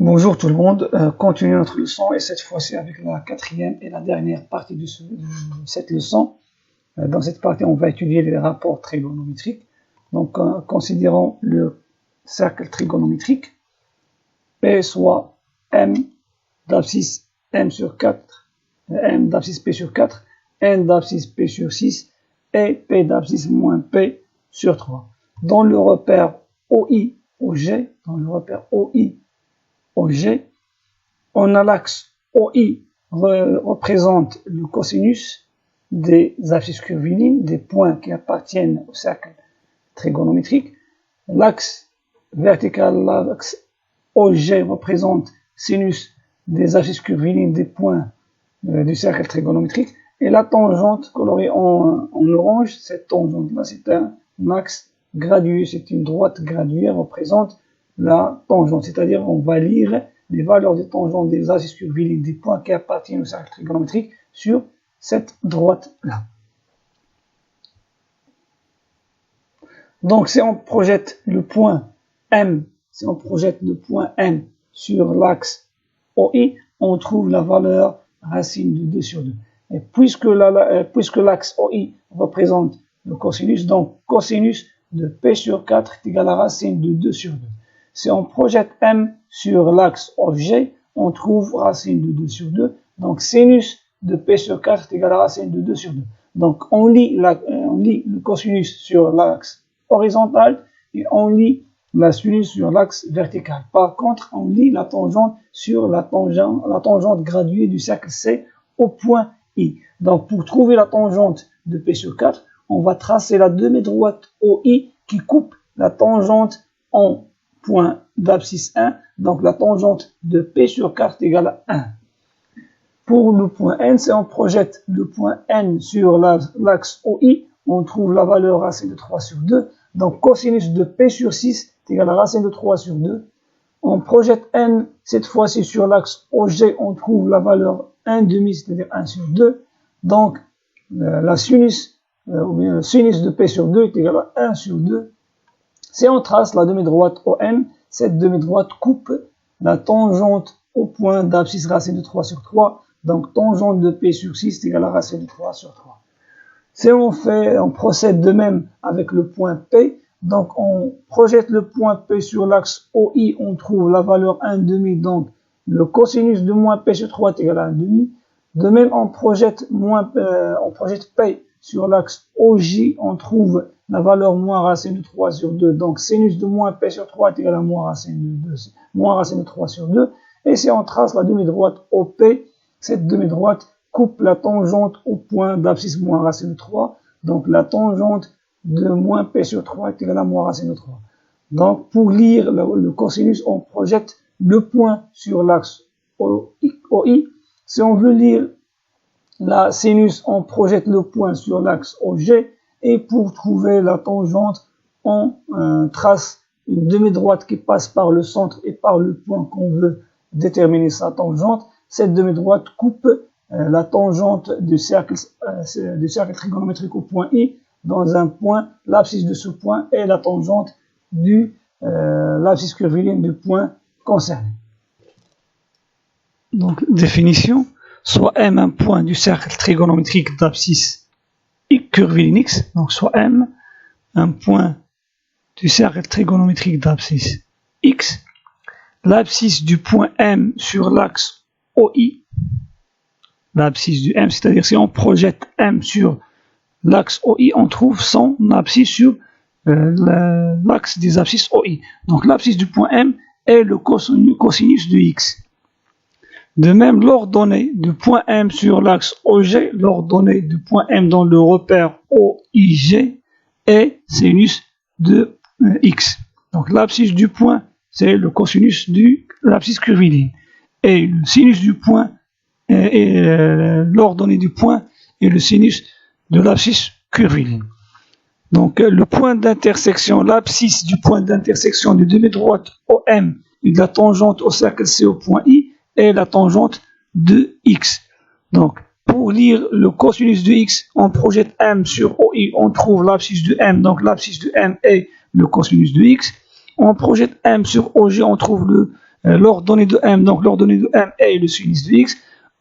Bonjour tout le monde, continuons notre leçon et cette fois-ci avec la quatrième et la dernière partie de cette leçon. Dans cette partie, on va étudier les rapports trigonométriques. Donc, considérons le cercle trigonométrique P soit M d'abscisse M sur 4, M d'abscisse P sur 4, N d'abscisse P sur 6 et P d'abscisse moins P sur 3. Dans le repère OI, OG, on a l'axe OI représente le cosinus des abscisses curvilines, des points qui appartiennent au cercle trigonométrique. L'axe vertical, l'axe OG représente sinus des abscisses curvilines des points du cercle trigonométrique. Et la tangente colorée en orange, cette tangente-là, c'est un axe gradué, c'est une droite graduée, représente la tangente, c'est-à-dire on va lire les valeurs des tangentes des abscisses curvilines des points qui appartiennent au cercle trigonométrique sur cette droite-là. Donc si on projette le point M, sur l'axe OI, on trouve la valeur racine de 2 sur 2. Et puisque l'axe OI représente le cosinus, donc cosinus de P sur 4 est égal à racine de 2 sur 2. Si on projette M sur l'axe OG, on trouve racine de 2 sur 2. Donc, sinus de P sur 4 est égal à racine de 2 sur 2. Donc, on lit le cosinus sur l'axe horizontal et on lit la sinus sur l'axe vertical. Par contre, on lit la tangente sur la tangente graduée du cercle C au point I. Donc, pour trouver la tangente de P sur 4, on va tracer la demi-droite OI qui coupe la tangente en point d'abscisse 1, donc la tangente de P sur 4 est égale à 1. Pour le point N, si on projette le point N sur l'axe OI, on trouve la valeur racine de 3 sur 2, donc cosinus de P sur 6 est égal à racine de 3 sur 2. On projette N, cette fois-ci sur l'axe OG, on trouve la valeur 1,5, c'est-à-dire 1 sur 2, donc le sinus de P sur 2 est égal à 1 sur 2. Si on trace la demi-droite OM, cette demi-droite coupe la tangente au point d'abscisse racine de 3 sur 3. Donc, tangente de P sur 6 est égale à racine de 3 sur 3. Si on procède de même avec le point P, donc on projette le point P sur l'axe OI, on trouve la valeur 1,5, donc le cosinus de moins P sur 3 est égal à 1,5. De même, on projette P sur l'axe OJ, on trouve la valeur moins racine de 3 sur 2. Donc, sinus de moins P sur 3 est égal à moins racine de 3 sur 2. Et si on trace la demi-droite OP, cette demi-droite coupe la tangente au point d'abscisse moins racine de 3. Donc, la tangente de moins P sur 3 est égale à moins racine de 3. Donc, pour lire le cosinus, on projette le point sur l'axe OI. Si on veut lire la sinus, on projette le point sur l'axe OG. Et pour trouver la tangente, on trace une demi-droite qui passe par le centre et par le point qu'on veut déterminer sa tangente. Cette demi-droite coupe la tangente du cercle trigonométrique au point I dans un point, l'abscisse de ce point est la tangente de l'abscisse curviline du point concerné. Donc, définition, soit M un point du cercle trigonométrique d'abscisse curviline X, donc soit M, un point du cercle trigonométrique d'abscisse X, l'abscisse du point M sur l'axe OI, l'abscisse du M, c'est-à-dire si on projette M sur l'axe OI, on trouve son abscisse sur l'axe des abscisses OI. Donc l'abscisse du point M est le cosinus de X. De même, l'ordonnée du point M sur l'axe OG, l'ordonnée du point M dans le repère OIG est sinus de X. Donc l'abscisse du point, c'est le cosinus de l'abscisse curviline. Et le sinus du point, l'ordonnée du point est le sinus de l'abscisse curviline. Donc le point d'intersection, l'abscisse du point d'intersection du demi-droite OM et de la tangente au cercle C au point I, est la tangente de X. Donc, pour lire le cosinus de X, on projette M sur OI, on trouve l'abscisse de M, donc l'abscisse de M est le cosinus de X. On projette M sur OG, on trouve l'ordonnée de M, donc l'ordonnée de M est le sinus de X,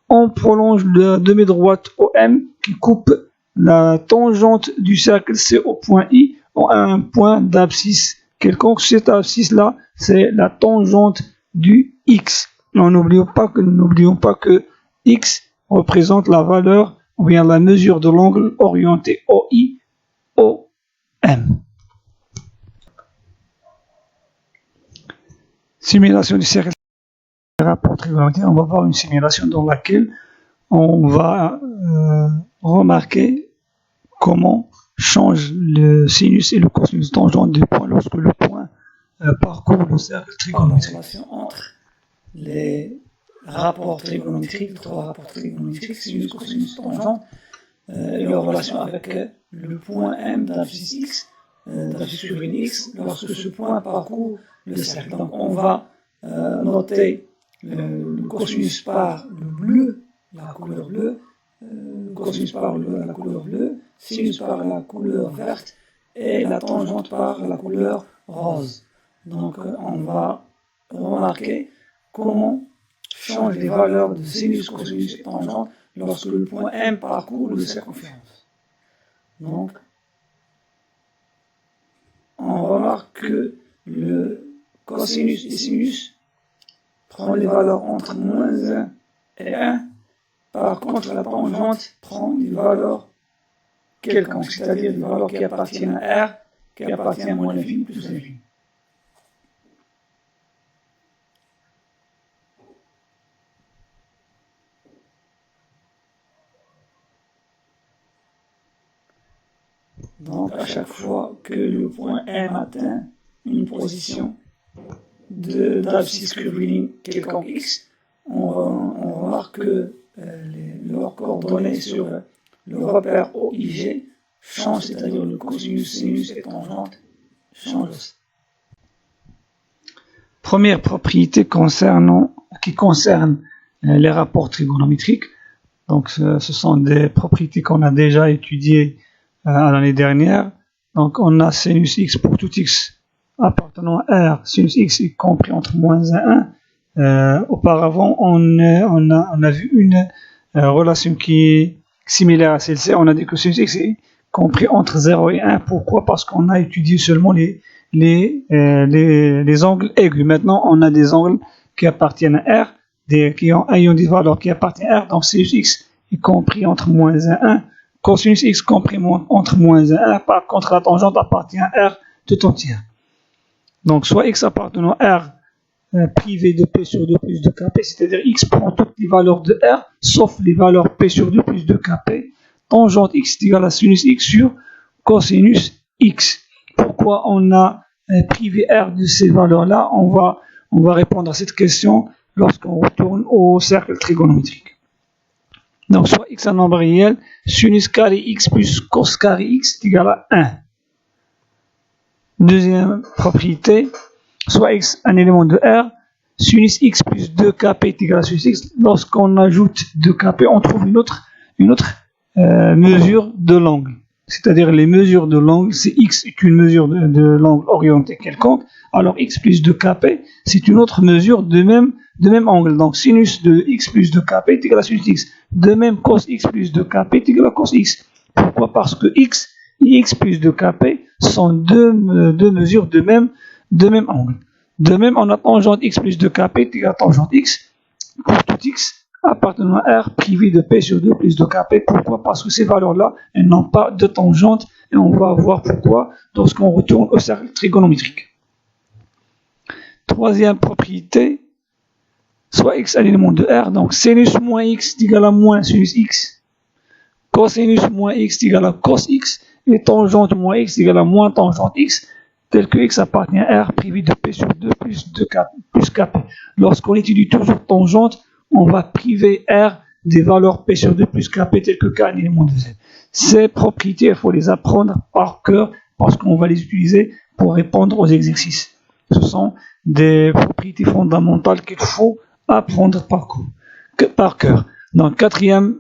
on prolonge la demi-droite OM qui coupe la tangente du cercle C au point I à un point d'abscisse quelconque. Cette abscisse-là, c'est la tangente du X. N'oublions pas que X représente la valeur ou bien la mesure de l'angle orienté OI, OM. Simulation du cercle rapport trigonométrique. On va voir une simulation dans laquelle on va remarquer comment change le sinus et le cosinus tangente des points lorsque le point parcourt le cercle trigonométrique. La relation entre les rapports trigonométriques, les trois rapports trigonométriques, sinus, cosinus, tangente, et leur relation avec le point M d'abscisse X, d'abscisse sur une X, lorsque ce point parcourt le cercle. Donc on va noter le cosinus par le bleu, la couleur bleue, cosinus par la couleur bleue, sinus par la couleur verte et la tangente par la couleur rose. Donc on va remarquer comment changent les valeurs de sinus, cosinus et tangente lorsque le point M parcourt le circonférence. Donc on remarque que le cosinus et sinus prend les valeurs entre -1 et 1. Par contre, la tangente prend des valeurs quelconques, c'est-à-dire des valeurs qui appartiennent à R, qui appartiennent à moins l'infini plus l'infini. Donc, à chaque fois que le point M atteint une position d'abscisse curviligne quelconque X, on remarque que leurs coordonnées sur le repère OIG changent, c'est-à-dire le cosinus, sinus et tangente changent aussi. Première propriété qui concerne les rapports trigonométriques. Donc, ce sont des propriétés qu'on a déjà étudiées à l'année dernière. Donc, on a sinus X pour tout X appartenant à R, sinus X est compris entre -1 et 1. Auparavant, on a vu une relation qui est similaire à celle-ci. On a dit que sinus X est compris entre 0 et 1. Pourquoi? Parce qu'on a étudié seulement les angles aigus. Maintenant, on a des angles qui appartiennent à R, ayant des valeurs qui appartiennent à R. Donc, sinus X est compris entre -1 et 1. Cosinus X compris entre -1 et 1. Par contre, la tangente appartient à R tout entière. Donc, soit X appartenant à R privé de P sur 2 plus 2 Kp, c'est-à-dire X prend toutes les valeurs de R, sauf les valeurs P sur 2 plus 2 Kp. Tangente X est égale à sinus X sur cosinus X. Pourquoi on a privé R de ces valeurs-là? On va répondre à cette question lorsqu'on retourne au cercle trigonométrique. Donc, soit X un nombre réel, sinus carré X plus cos carré X est égal à 1. Deuxième propriété, soit X un élément de R, sinus X plus 2Kp est égal à sinus X. Lorsqu'on ajoute 2Kp, on trouve une autre mesure de l'angle. C'est-à-dire les mesures de l'angle, c'est X est une mesure de l'angle orienté quelconque, alors X plus 2Kp, c'est une autre mesure de même angle. Donc sinus de X plus 2Kp est égal à sinus X. De même, cos X plus 2Kp est égal à cos X. Pourquoi? Parce que X et X plus 2Kp sont deux mesures de même angle. De même, on a tangente X plus 2Kp est égal à tangente X pour tout X appartenant à R privé de P sur 2 plus 2Kp. Pourquoi? Parce que ces valeurs-là, elles n'ont pas de tangente et on va voir pourquoi lorsqu'on retourne au cercle trigonométrique. Troisième propriété, soit X un élément de R, donc sinus moins X est égal à moins sinus X, cosinus moins X est égal à cos X, et tangente moins X est égal à moins tangente X, tel que X appartient à R privé de P sur 2 plus 2K plus Kp. Lorsqu'on étudie toujours tangente, on va priver R des valeurs P sur 2 plus Kp tel que K un élément de Z. Ces propriétés, il faut les apprendre par cœur parce qu'on va les utiliser pour répondre aux exercices. Ce sont des propriétés fondamentales qu'il faut apprendre par cœur. Donc, quatrième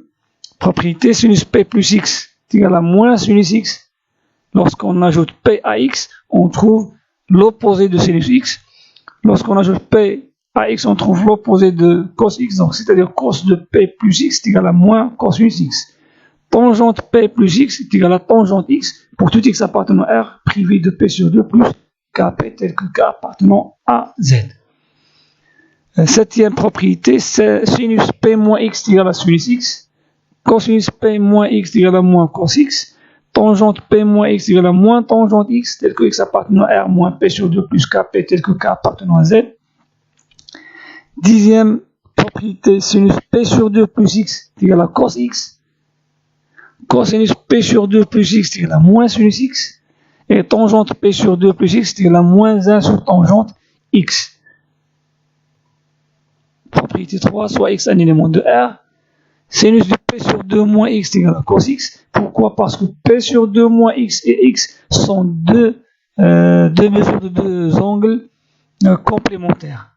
propriété, sinus P plus X est égal à moins sinus X. Lorsqu'on ajoute P à X, on trouve l'opposé de sinus X. Lorsqu'on ajoute P AX, on trouve l'opposé de cos X, donc c'est-à-dire cos de P plus X est égal à moins cosinus X. Tangente P plus X est égal à tangente X pour tout X appartenant à R privé de P sur 2 plus KP tel que K appartenant à Z. Septième propriété, c'est sinus P moins X est égal à sinus X. Cosinus P moins X est égal à moins cos X. Tangente P moins X est égal à moins tangente X tel que X appartenant à R moins P sur 2 plus KP tel que K appartenant à Z. Dixième propriété, sinus P sur 2 plus X est égal à cos X. Cosinus P sur 2 plus X est égal à moins sinus X. Et tangente P sur 2 plus X est égal à moins 1 sur tangente X. Propriété 3, soit X un élément de R. Sinus de P sur 2 moins X est égal à cos X. Pourquoi? Parce que P sur 2 moins X et X sont deux mesures de deux angles complémentaires.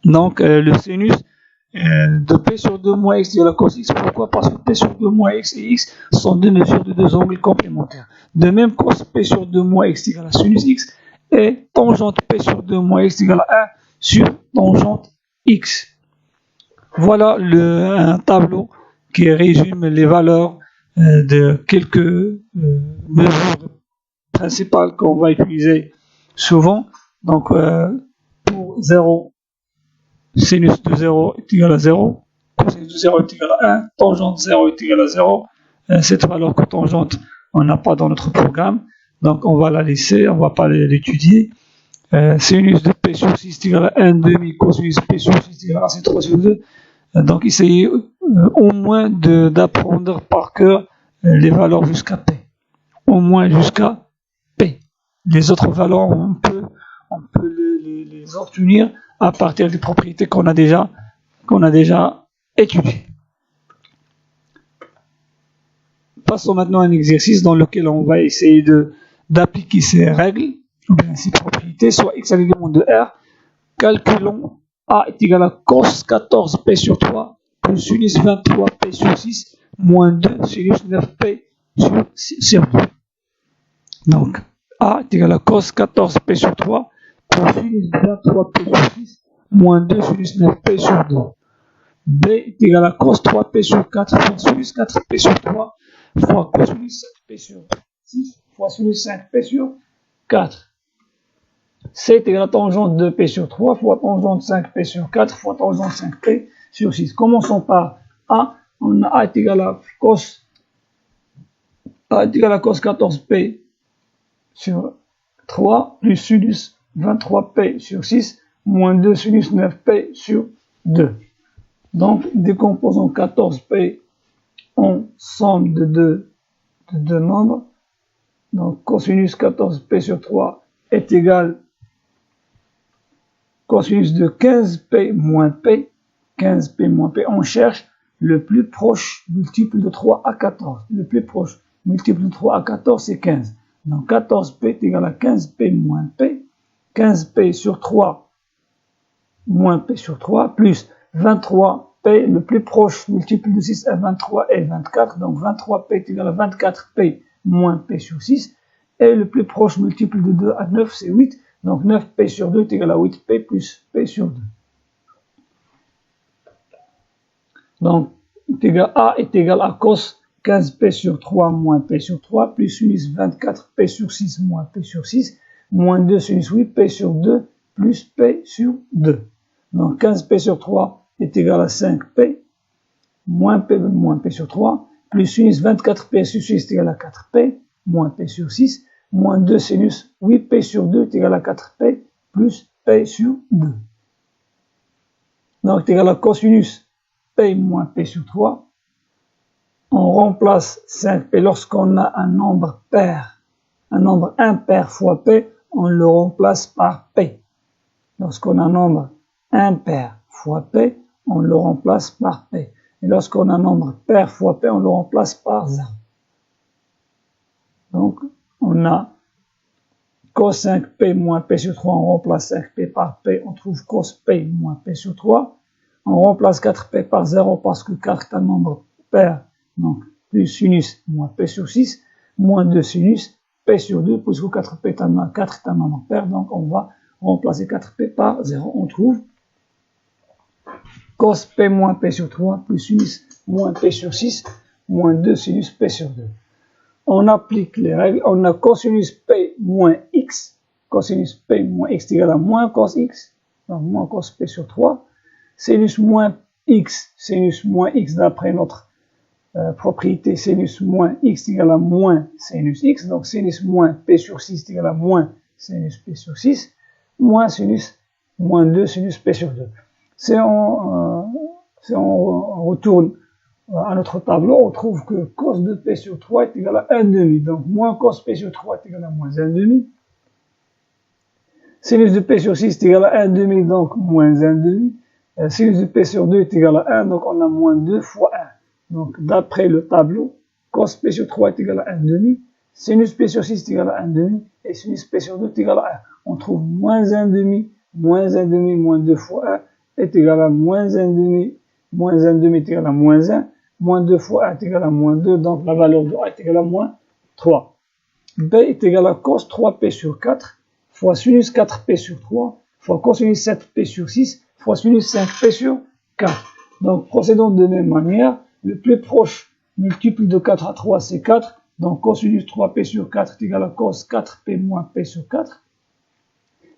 Donc, le sinus de P sur 2 moins X égale à cos X. Pourquoi? Parce que P sur 2 moins X et X sont deux mesures de deux angles complémentaires. De même, cos P sur 2 moins X égale à sinus X et tangente P sur 2 moins X égale à 1 sur tangente X. Voilà un tableau qui résume les valeurs de quelques mesures principales qu'on va utiliser souvent. Donc, pour 0, sinus de 0 est égal à 0, cosinus de 0 est égal à 1, tangente 0 est égal à 0. Cette valeur cotangente, on n'a pas dans notre programme, donc on va la laisser, on ne va pas l'étudier. Sinus de P sur 6 est égal à 1 demi, cosinus P sur 6 est égal à C3 sur 2. Donc essayez au moins d'apprendre par cœur les valeurs jusqu'à P. Au moins jusqu'à P. Les autres valeurs, on peut les obtenir à partir des propriétés qu'on a déjà étudiées. Passons maintenant à un exercice dans lequel on va essayer d'appliquer ces règles, ou bien ces propriétés, soit X à l'élément de R. Calculons A est égal à cos 14P sur 3 plus sinus 23P sur 6 moins 2 sinus 9P sur 2. Donc, A est égal à cos 14P sur 3 plus sinus 23P sur 6 moins 2 sinus 9P sur 2. B est égal à cos 3P sur 4 fois sinus 4P sur 3 fois cosinus 5P sur 6 fois sinus 5P sur 4. C est égal à tangente 2P sur 3 fois tangente 5P sur 4 fois tangente 5P sur 6. Commençons par A. On a A est égal à cos 14P sur 3 plus sinus 23P sur 6 moins 2 sinus 9P sur 2. Donc, décomposons 14P en somme de deux nombres. Donc, cosinus 14P sur 3 est égal cosinus de 15P moins P. 15P moins P. On cherche le plus proche multiple de 3 à 14. Le plus proche multiple de 3 à 14, c'est 15. Donc, 14P est égal à 15P moins P. 15P sur 3 moins P sur 3 plus 23P, le plus proche multiple de 6 à 23 est 24, donc 23P est égal à 24P moins P sur 6, et le plus proche multiple de 2 à 9 c'est 8, donc 9P sur 2 est égal à 8P plus P sur 2. Donc A est égal à cos 15P sur 3 moins P sur 3 plus sinus 24P sur 6 moins P sur 6 moins 2 sinus 8P sur 2 plus P sur 2. Donc 15P sur 3 est égal à 5P moins P sur 3 plus sinus 24P sur 6 est égal à 4P moins P sur 6 moins 2 sinus 8P sur 2 est égal à 4P plus P sur 2. Donc c'est égal à cosinus P moins P sur 3. On remplace 5P lorsqu'on a un nombre pair, un nombre impair fois P, on le remplace par P. Lorsqu'on a un nombre impair fois P, on le remplace par P. Et lorsqu'on a un nombre pair fois P, on le remplace par 0. Donc, on a cos 5P moins P sur 3, on remplace 5P par P, on trouve cos P moins P sur 3. On remplace 4P par 0 parce que 4 est un nombre pair, donc plus sinus moins P sur 6, moins 2 sinus P sur 2, puisque 4 est un nombre pair, donc on va remplacer 4P par 0. On trouve cos P moins P sur 3 plus sinus moins P sur 6 moins 2 sinus P sur 2. On applique les règles, on a cosinus P moins X, cosinus P moins X est égal à moins cos X, donc moins cos P sur 3, sinus moins X d'après notre propriété sinus moins X est égal à moins sinus X, donc sinus moins P sur 6 est égal à moins sinus P sur 6, moins sinus moins 2 sinus P sur 2. Si on retourne à notre tableau, on trouve que cos de P sur 3 est égal à 1,5. Donc, moins cos P sur 3 est égal à moins 1,5. Sinus de P sur 6 est égal à 1,5, donc moins 1,5. Sinus de P sur 2 est égal à 1, donc on a moins 2 fois 1. Donc, d'après le tableau, cos P sur 3 est égal à 1,5. Sinus P sur 6 est égal à 1,5. Et sinus P sur 2 est égal à 1. On trouve moins 1,5, moins 2 fois 1 est égal à moins 1,5. Moins 1,5 est égal à moins 1. Moins 2 fois 1 est égal à moins 2, donc la valeur de A est égale à moins 3. B est égal à cos 3P sur 4 fois sinus 4P sur 3 fois cosinus 7P sur 6 fois sinus 5P sur 4. Donc procédons de même manière. Le plus proche multiple de 4 à 3 c'est 4. Donc cosinus 3P sur 4 est égal à cos 4P moins P sur 4.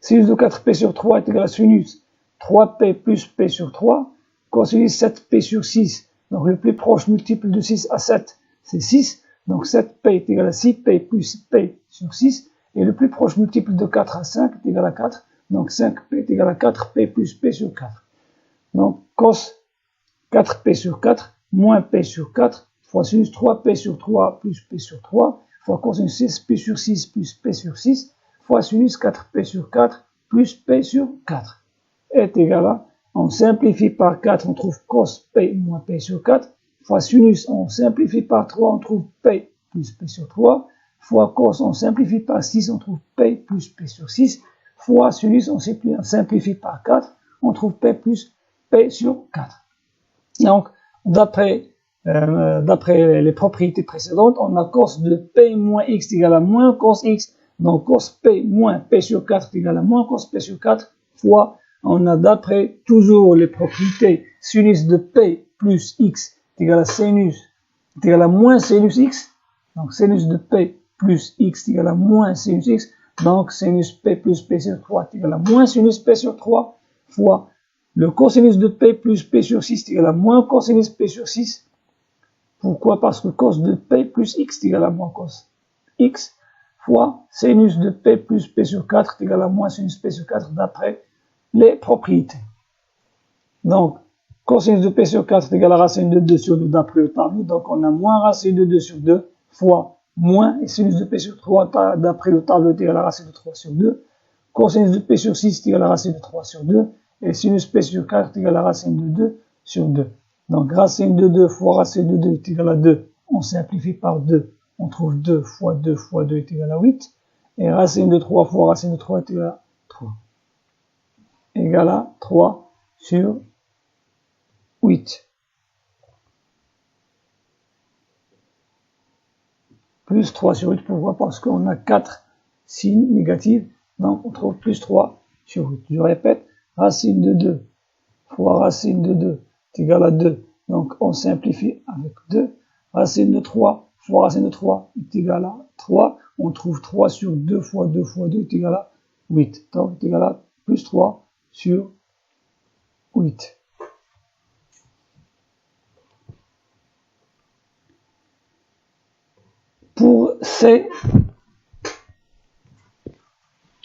Sinus de 4P sur 3 est égal à sinus 3P plus P sur 3. Cosinus 7P sur 6. Donc le plus proche multiple de 6 à 7, c'est 6. Donc 7P est égal à 6P plus P sur 6. Et le plus proche multiple de 4 à 5 est égal à 4. Donc 5P est égal à 4P plus P sur 4. Donc cos 4P sur 4 moins P sur 4 fois sinus 3P sur 3 plus P sur 3 fois cosinus 6P sur 6 plus P sur 6 fois sinus 4P sur 4 plus P sur 4 est égal à, on simplifie par 4, on trouve cos P moins P sur 4, fois sinus, on simplifie par 3, on trouve P plus P sur 3, fois cos, on simplifie par 6, on trouve P plus P sur 6, fois sinus, on simplifie par 4, on trouve P plus P sur 4. Donc, d'après les propriétés précédentes, on a cos de P moins X égale à moins cos X, donc cos P moins P sur 4 égale à moins cos P sur 4, fois on a d'après toujours les propriétés sinus de P plus X est égal à sinus est égal à moins sinus X. Donc sinus de P plus X est égal à moins sinus X. Donc sinus P plus P sur 3 est égal à moins sinus P sur 3 fois le cosinus de P plus P sur 6 est égal à moins cosinus P sur 6. Pourquoi? Parce que cos de P plus X est égal à moins cos X fois sinus de P plus P sur 4 est égal à moins sinus P sur 4 d'après les propriétés. Donc, cosinus de P sur 4 est égal à racine de 2 sur 2 d'après le tableau. Donc, on a moins racine de 2 sur 2 fois moins, et sinus de P sur 3 d'après le tableau est égal à racine de 3 sur 2. Cosinus de P sur 6 est égal à racine de 3 sur 2. Et sinus P sur 4 est égal à racine de 2 sur 2. Donc, racine de 2 fois racine de 2 est égal à 2. On simplifie par 2. On trouve 2 fois 2 fois 2 est égal à 8. Et racine de 3 fois racine de 3 est égal à 3. Égal à 3 sur 8. Plus 3 sur 8, pourquoi? Parce qu'on a 4 signes négatifs, donc on trouve plus 3 sur 8. Je répète, racine de 2 fois racine de 2 est égal à 2, donc on simplifie avec 2. Racine de 3 fois racine de 3 est égal à 3, on trouve 3 sur 2 fois 2 fois 2 est égal à 8, donc est égal à plus 3 sur 8. Pour C,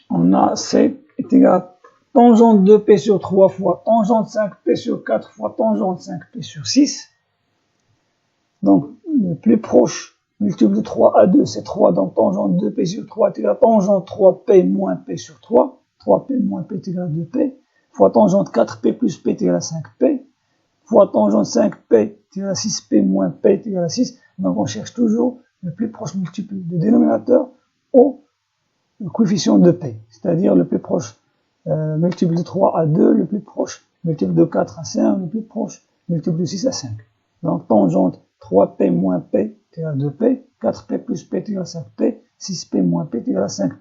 on a C est égal à tangente 2P sur 3 fois tangente 5P sur 4 fois tangente 5P sur 6. Donc, le plus proche multiple de 3 à 2, c'est 3, donc tangente 2P sur 3 est égal à tangente 3P moins P sur 3. 3P moins P est égal à 2P. Fois tangente 4P plus P est égal à 5P. Fois tangente 5P est égal à 6P moins P est égal à 6. Donc, on cherche toujours le plus proche multiple de dénominateur au coefficient de P, c'est-à-dire le plus proche multiple de 3 à 2, le plus proche multiple de 4 à 5, le plus proche multiple de 6 à 5. Donc, tangente 3P moins P est égal à 2P, 4P plus P est égal à 5P, 6P moins P est égal à 5P.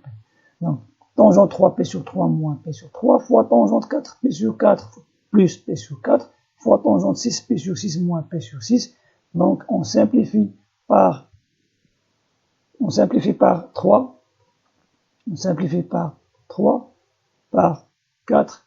Donc, tangente 3P sur 3 moins P sur 3 fois tangente 4P sur 4 plus P sur 4 fois tangente 6p sur 6 moins p sur 6. Donc, on simplifie par 3. On simplifie par 3, par 4,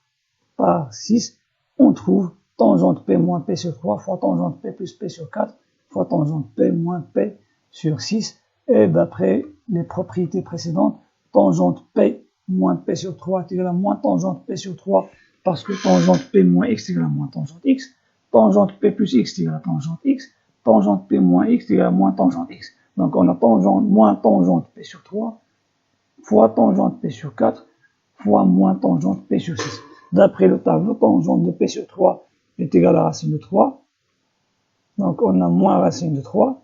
par 6. On trouve tangente p moins p sur 3 fois tangente p plus p sur 4 fois tangente p moins p sur 6. Et d'après les propriétés précédentes, tangente p moins p sur 3 est égal à moins tangente p sur 3 parce que tangente p moins x est égal à moins tangente x. Tangente p plus x est égal à tangente x. Tangente p moins x est égal à moins tangente x. Donc on a tangente moins tangente p sur 3 fois tangente p sur 4 fois moins tangente p sur 6. D'après le tableau, tangente de p sur 3 est égal à racine de 3. Donc on a moins racine de 3.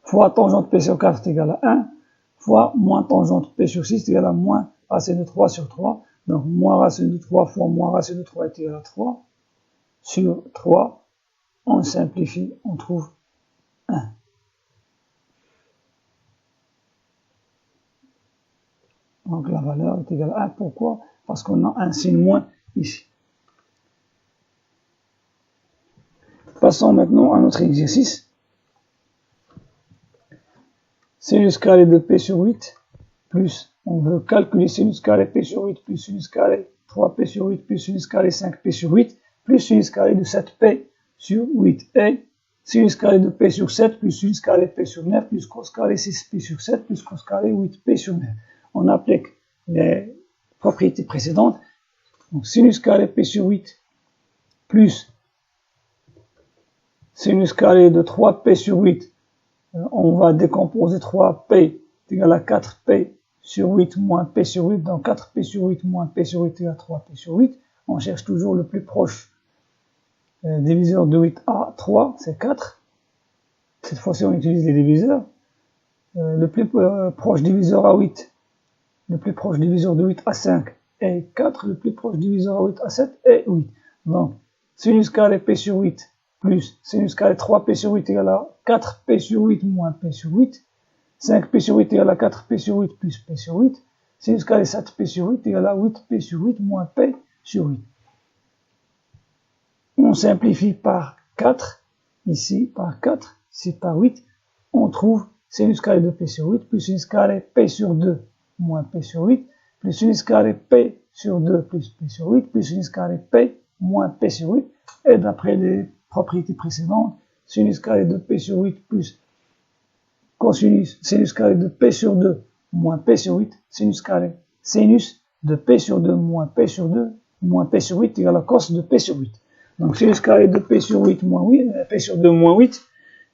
Fois tangente p sur 4 est égal à 1. Fois moins tangente p sur 6 est égal à moins racine de 3 sur 3. Donc moins racine de 3 fois moins racine de 3 est égal à 3. Sur 3, on simplifie, on trouve 1. Donc la valeur est égale à 1. Pourquoi? Parce qu'on a un signe moins ici. Passons maintenant à notre exercice. Sinus carré de p sur 8 plus, on veut calculer sinus carré p sur 8 plus sinus carré 3p sur 8 plus sinus carré 5p sur 8 plus sinus carré de 7p sur 8 et sinus carré de p sur 7 plus sinus carré p sur 9 plus cos carré 6p sur 7 plus cos carré 8p sur 9. On applique les propriétés précédentes. Donc sinus carré p sur 8 plus sinus carré de 3p sur 8, on va décomposer 3p est égal à 4p sur 8 moins p sur 8, donc 4p sur 8 moins p sur 8 est égal à 3p sur 8. On cherche toujours le plus proche diviseur de 8 à 3, c'est 4. Cette fois-ci, on utilise les diviseurs. Le plus proche diviseur à 8, le plus proche diviseur de 8 à 5 est 4, le plus proche diviseur à 8 à 7 est 8. Donc, sinus carré p sur 8 plus sinus carré 3p sur 8 égale à 4p sur 8 moins p sur 8. 5p sur 8 égale à 4p sur 8 plus p sur 8. Sinus carré 7p sur 8 égale à 8p sur 8 moins p sur 8. On simplifie par 4, ici par 4, ici par 8. On trouve sinus carré de p sur 8 plus sinus carré p sur 2 moins p sur 8 plus sinus carré p sur 2 plus p sur 8 plus sinus carré p moins p sur 8. Et d'après les propriétés précédentes, sinus carré de p sur 8 plus cosinus sinus carré de p sur 2 moins p sur 8, sinus de p sur 2 moins p sur 2 moins p sur 8 égale à cos de p sur 8. Donc sinus carré de p sur 8 moins 8, p sur 2 moins 8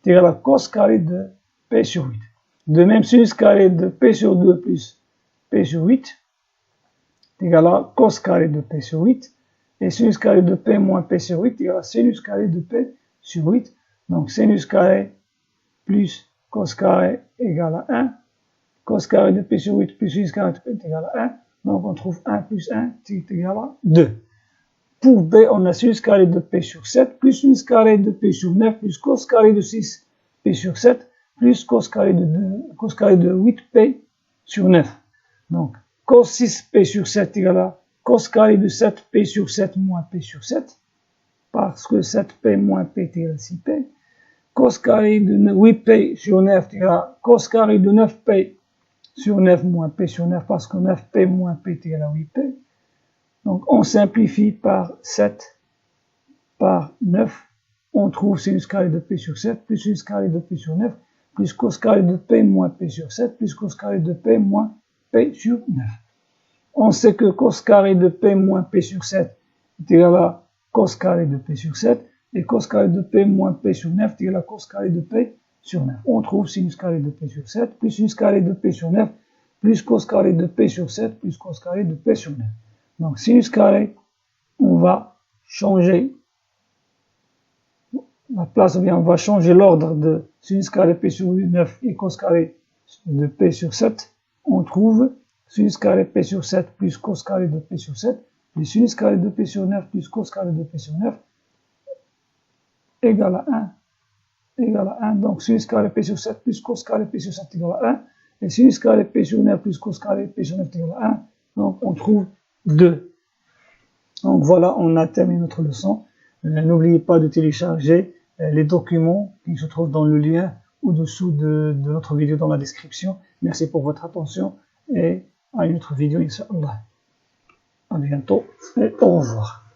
est égal à cos carré de p sur 8. De même, sinus carré de p sur 2 plus p sur 8 est égal à cos carré de p sur 8. Et sinus carré de p moins p sur 8 est égal à sinus carré de p sur 8. Donc sinus carré plus cos carré égale à 1. Cos carré de p sur 8 plus sinus carré de p est égal à 1. Donc on trouve 1 plus 1 est égal à 2. Pour b, on a sinus carré de p sur 7 plus sinus carré de p sur 9 plus cos carré de 6p sur 7 plus cos carré de 8p sur 9. Donc cos 6p sur 7 égale à cos carré de 7p sur 7 moins p sur 7, parce que 7p moins p est égal à 6p. Cos carré de 8p sur 9 est égal à cos carré de 9p sur 9 moins p sur 9, parce que 9p moins p est égal à 8p. Donc on simplifie par 7 par 9. On trouve sinus carré de p sur 7 plus sinus carré de p sur 9 plus cos carré de p moins p sur 7 plus cos carré de p moins p sur 9. On sait que cos carré de p moins p sur 7 est égal à cos carré de p sur 7 et cos carré de p moins p sur 9 est égal à cos carré de p sur 9. On trouve sinus carré de p sur 7 plus sinus carré de p sur 9 plus cos carré de p sur 7 plus cos carré de p sur 9. Donc sinus carré, on va changer la place, ou bien on va changer l'ordre de sinus carré p sur 9 et cos carré de p sur 7. On trouve sinus carré p sur 7 plus cos carré de p sur 7 plus sinus carré de p sur 9 plus cos carré de p sur 9 égale à 1. Donc sinus carré p sur 7 plus cos carré p sur 7 égale à 1. Et sinus carré p sur 9 plus cos carré p sur 9 égale à 1. Donc on trouve 2. Donc voilà, on a terminé notre leçon. N'oubliez pas de télécharger les documents qui se trouvent dans le lien au-dessous de notre vidéo dans la description. Merci pour votre attention et à une autre vidéo, Inch'Allah. À bientôt et au revoir.